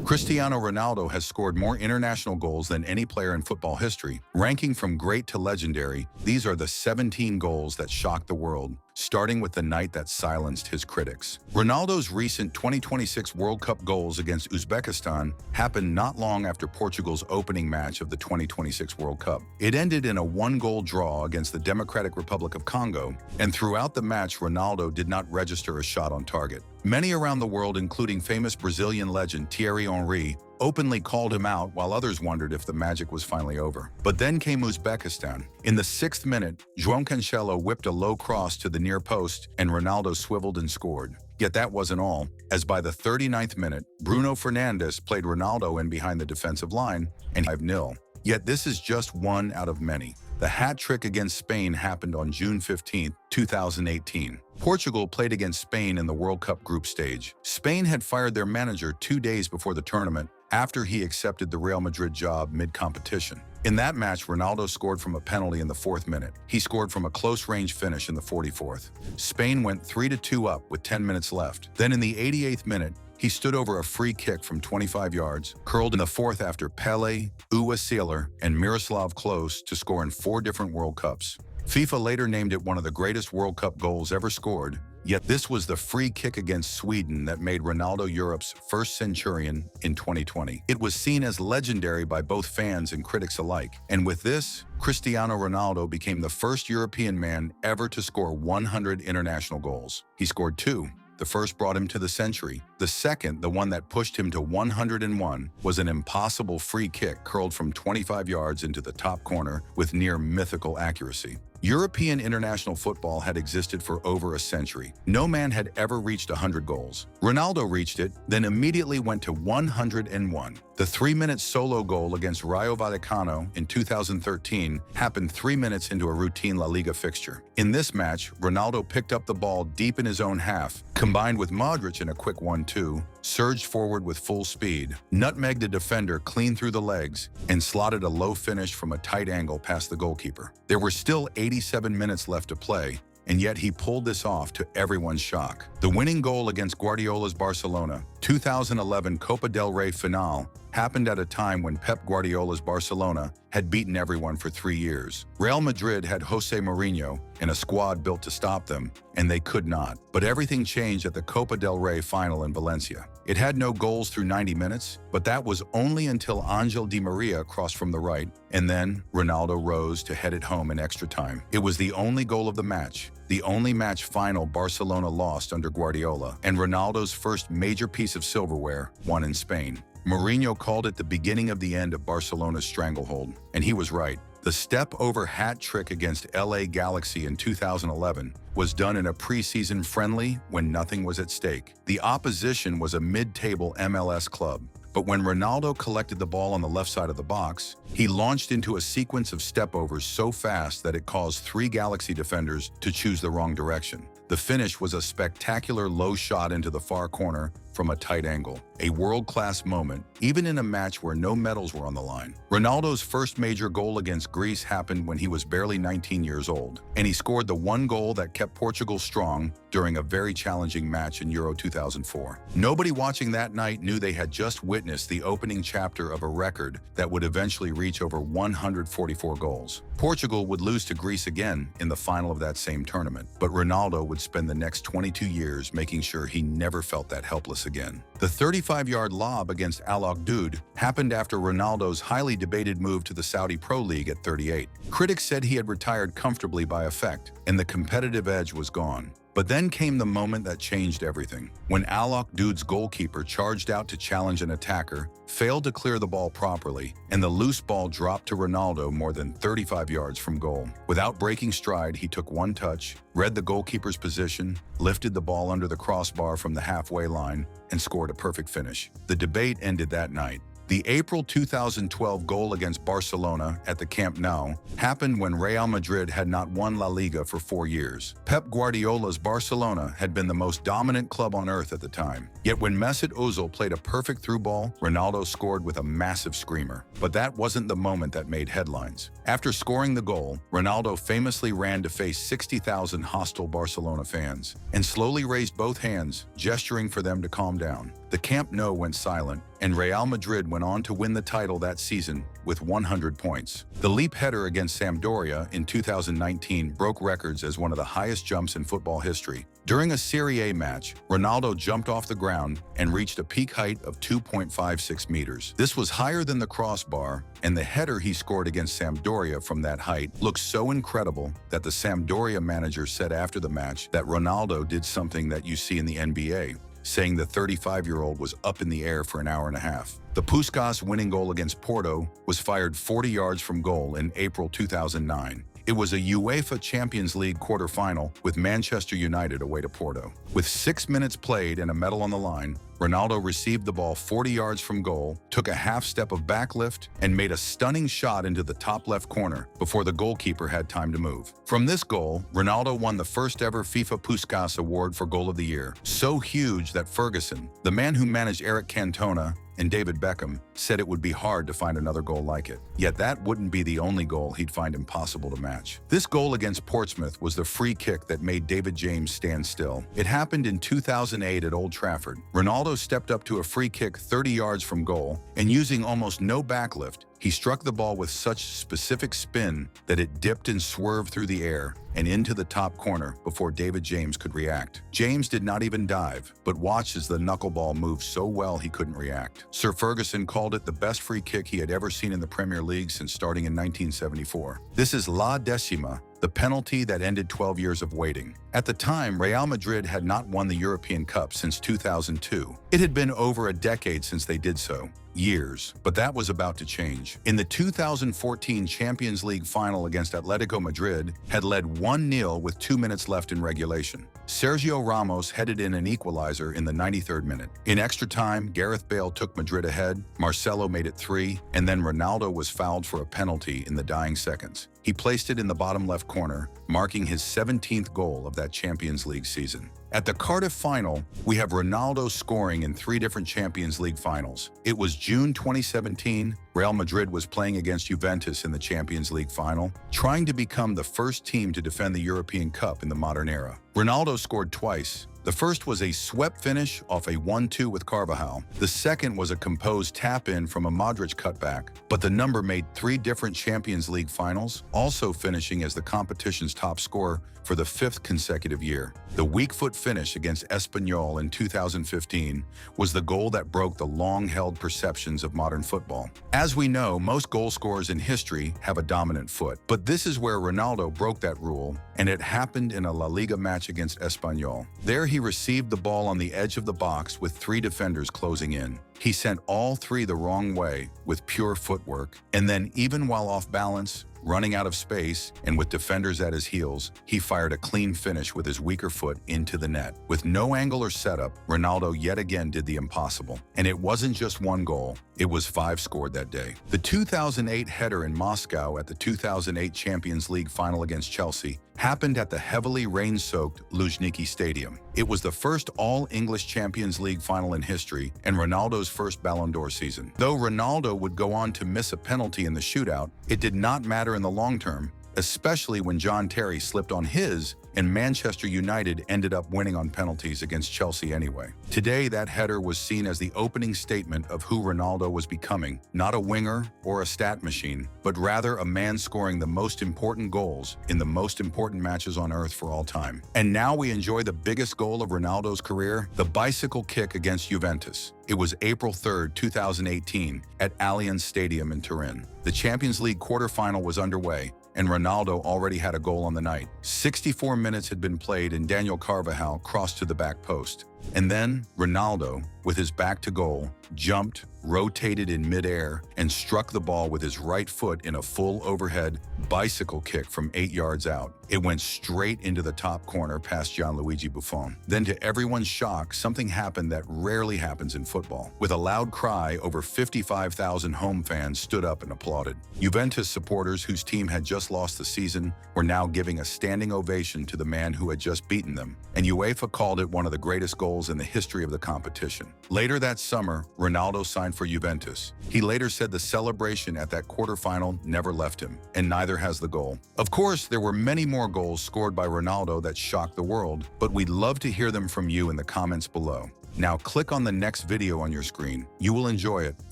Cristiano Ronaldo has scored more international goals than any player in football history. Ranking from great to legendary, these are the 17 goals that shocked the world, starting with the night that silenced his critics. Ronaldo's recent 2026 World Cup goals against Uzbekistan happened not long after Portugal's opening match of the 2026 World Cup. It ended in a one-goal draw against the Democratic Republic of Congo, and throughout the match, Ronaldo did not register a shot on target. Many around the world, including famous Brazilian legend Thierry Henry, openly called him out, while others wondered if the magic was finally over. But then came Uzbekistan. In the 6th minute, João Cancelo whipped a low cross to the near post, and Ronaldo swiveled and scored. Yet that wasn't all, as by the 39th minute, Bruno Fernandes played Ronaldo in behind the defensive line, and 5-0. Yet this is just one out of many. The hat trick against Spain happened on June 15, 2018. Portugal played against Spain in the World Cup group stage. Spain had fired their manager 2 days before the tournament, after he accepted the Real Madrid job mid-competition. In that match, Ronaldo scored from a penalty in the 4th minute. He scored from a close-range finish in the 44th. Spain went 3-2 up with 10 minutes left. Then in the 88th minute, he stood over a free kick from 25 yards, curled in the 4th after Pele, Uwe Seeler, and Miroslav Klose to score in 4 different World Cups. FIFA later named it one of the greatest World Cup goals ever scored, yet this was the free kick against Sweden that made Ronaldo Europe's first Centurion in 2020. It was seen as legendary by both fans and critics alike, and with this, Cristiano Ronaldo became the first European man ever to score 100 international goals. He scored 2. The first brought him to the century. The second, the one that pushed him to 101, was an impossible free kick curled from 25 yards into the top corner with near mythical accuracy. European international football had existed for over a century. No man had ever reached 100 goals. Ronaldo reached it, then immediately went to 101. The 3-minute solo goal against Rayo Vallecano in 2013 happened 3 minutes into a routine La Liga fixture. In this match, Ronaldo picked up the ball deep in his own half, combined with Modric in a quick 1-2, surged forward with full speed, nutmegged a defender clean through the legs, and slotted a low finish from a tight angle past the goalkeeper. There were still 87 minutes left to play, and yet he pulled this off to everyone's shock. The winning goal against Guardiola's Barcelona 2011 Copa del Rey finale happened at a time when Pep Guardiola's Barcelona had beaten everyone for 3 years. Real Madrid had Jose Mourinho and a squad built to stop them, and they could not. But everything changed at the Copa del Rey final in Valencia. It had no goals through 90 minutes, but that was only until Angel Di Maria crossed from the right, and then Ronaldo rose to head it home in extra time. It was the only goal of the match, the only match final Barcelona lost under Guardiola, and Ronaldo's first major piece of silverware won in Spain. Mourinho called it the beginning of the end of Barcelona's stranglehold, and he was right. The step-over hat trick against LA Galaxy in 2011 was done in a preseason friendly when nothing was at stake. The opposition was a mid-table MLS club, but when Ronaldo collected the ball on the left side of the box, he launched into a sequence of step-overs so fast that it caused 3 Galaxy defenders to choose the wrong direction. The finish was a spectacular low shot into the far corner from a tight angle, a world-class moment, even in a match where no medals were on the line. Ronaldo's first major goal against Greece happened when he was barely 19 years old, and he scored the one goal that kept Portugal strong during a very challenging match in Euro 2004. Nobody watching that night knew they had just witnessed the opening chapter of a record that would eventually reach over 144 goals. Portugal would lose to Greece again in the final of that same tournament, but Ronaldo would spend the next 22 years making sure he never felt that helpless again. The 35-yard lob against Al-Okhdood happened after Ronaldo's highly debated move to the Saudi Pro League at 38. Critics said he had retired comfortably by effect, and the competitive edge was gone. But then came the moment that changed everything. When Al-Okhdood's goalkeeper charged out to challenge an attacker, failed to clear the ball properly, and the loose ball dropped to Ronaldo more than 35 yards from goal. Without breaking stride, he took one touch, read the goalkeeper's position, lifted the ball under the crossbar from the halfway line, and scored a perfect finish. The debate ended that night. The April 2012 goal against Barcelona at the Camp Nou happened when Real Madrid had not won La Liga for 4 years. Pep Guardiola's Barcelona had been the most dominant club on earth at the time. Yet when Mesut Ozil played a perfect through ball, Ronaldo scored with a massive screamer. But that wasn't the moment that made headlines. After scoring the goal, Ronaldo famously ran to face 60,000 hostile Barcelona fans and slowly raised both hands, gesturing for them to calm down. the Camp Nou went silent, and Real Madrid went on to win the title that season with 100 points. The leap header against Sampdoria in 2019 broke records as one of the highest jumps in football history. During a Serie A match, Ronaldo jumped off the ground and reached a peak height of 2.56 meters. This was higher than the crossbar, and the header he scored against Sampdoria from that height looked so incredible that the Sampdoria manager said after the match that Ronaldo did something that you see in the NBA, saying the 35-year-old was up in the air for an hour and a half. The Puskás winning goal against Porto was fired 40 yards from goal in April 2009. It was a UEFA Champions League quarter-final with Manchester United away to Porto. With 6 minutes played and a medal on the line, Ronaldo received the ball 40 yards from goal, took a half step of backlift, and made a stunning shot into the top left corner before the goalkeeper had time to move. From this goal, Ronaldo won the first ever FIFA Puskás Award for Goal of the Year, so huge that Ferguson, the man who managed Eric Cantona and David Beckham, said it would be hard to find another goal like it. Yet that wouldn't be the only goal he'd find impossible to match. This goal against Portsmouth was the free kick that made David James stand still. It happened in 2008 at Old Trafford. Ronaldo stepped up to a free kick 30 yards from goal, and using almost no backlift, he struck the ball with such specific spin that it dipped and swerved through the air and into the top corner before David James could react. James did not even dive, but watched as the knuckleball moved so well he couldn't react. Sir Ferguson called it the best free kick he had ever seen in the Premier League since starting in 1974. This is La Decima, the penalty that ended 12 years of waiting. At the time, Real Madrid had not won the European Cup since 2002. It had been over a decade since they did so. Years, but that was about to change. In the 2014 Champions League final against Atletico Madrid had led 1-0 with 2 minutes left in regulation. Sergio Ramos headed in an equalizer in the 93rd minute. In extra time, Gareth Bale took Madrid ahead, Marcelo made it 3, and then Ronaldo was fouled for a penalty in the dying seconds. He placed it in the bottom left corner, marking his 17th goal of that Champions League season. At the Cardiff final, we have Ronaldo scoring in 3 different Champions League finals. It was June 2017. Real Madrid was playing against Juventus in the Champions League final, trying to become the first team to defend the European Cup in the modern era. Ronaldo scored twice. The first was a swept finish off a 1-2 with Carvajal. The second was a composed tap-in from a Modric cutback, but the number made 3 different Champions League finals, also finishing as the competition's top scorer for the 5th consecutive year. The weak foot finish against Espanyol in 2015 was the goal that broke the long-held perceptions of modern football. As we know, most goal scorers in history have a dominant foot, but this is where Ronaldo broke that rule, and it happened in a La Liga match against Espanyol. There he received the ball on the edge of the box with 3 defenders closing in. He sent all 3 the wrong way with pure footwork, and then even while off balance, running out of space, and with defenders at his heels, he fired a clean finish with his weaker foot into the net. With no angle or setup, Ronaldo yet again did the impossible. And it wasn't just 1 goal, it was 5 scored that day. The 2008 header in Moscow at the 2008 Champions League final against Chelsea happened at the heavily rain-soaked Luzhniki Stadium. It was the first all-English Champions League final in history and Ronaldo's first Ballon d'Or season. Though Ronaldo would go on to miss a penalty in the shootout, it did not matter in the long term, especially when John Terry slipped on his and Manchester United ended up winning on penalties against Chelsea anyway. Today, that header was seen as the opening statement of who Ronaldo was becoming, not a winger or a stat machine, but rather a man scoring the most important goals in the most important matches on earth for all time. And now we enjoy the biggest goal of Ronaldo's career, the bicycle kick against Juventus. It was April 3rd, 2018, at Allianz Stadium in Turin. The Champions League quarterfinal was underway, and Ronaldo already had a goal on the night. 64 minutes had been played and Daniel Carvajal crossed to the back post. And then Ronaldo, with his back to goal, jumped, rotated in midair, and struck the ball with his right foot in a full overhead bicycle kick from 8 yards out. It went straight into the top corner past Gianluigi Buffon. Then, to everyone's shock, something happened that rarely happens in football. With a loud cry, over 55,000 home fans stood up and applauded. Juventus supporters whose team had just lost the season were now giving a standing ovation to the man who had just beaten them, and UEFA called it one of the greatest goals in the history of the competition. Later that summer, Ronaldo signed for Juventus. He later said the celebration at that quarterfinal never left him, and neither has the goal. Of course, there were many more goals scored by Ronaldo that shocked the world, but we'd love to hear them from you in the comments below. Now click on the next video on your screen. You will enjoy it.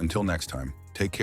Until next time, take care.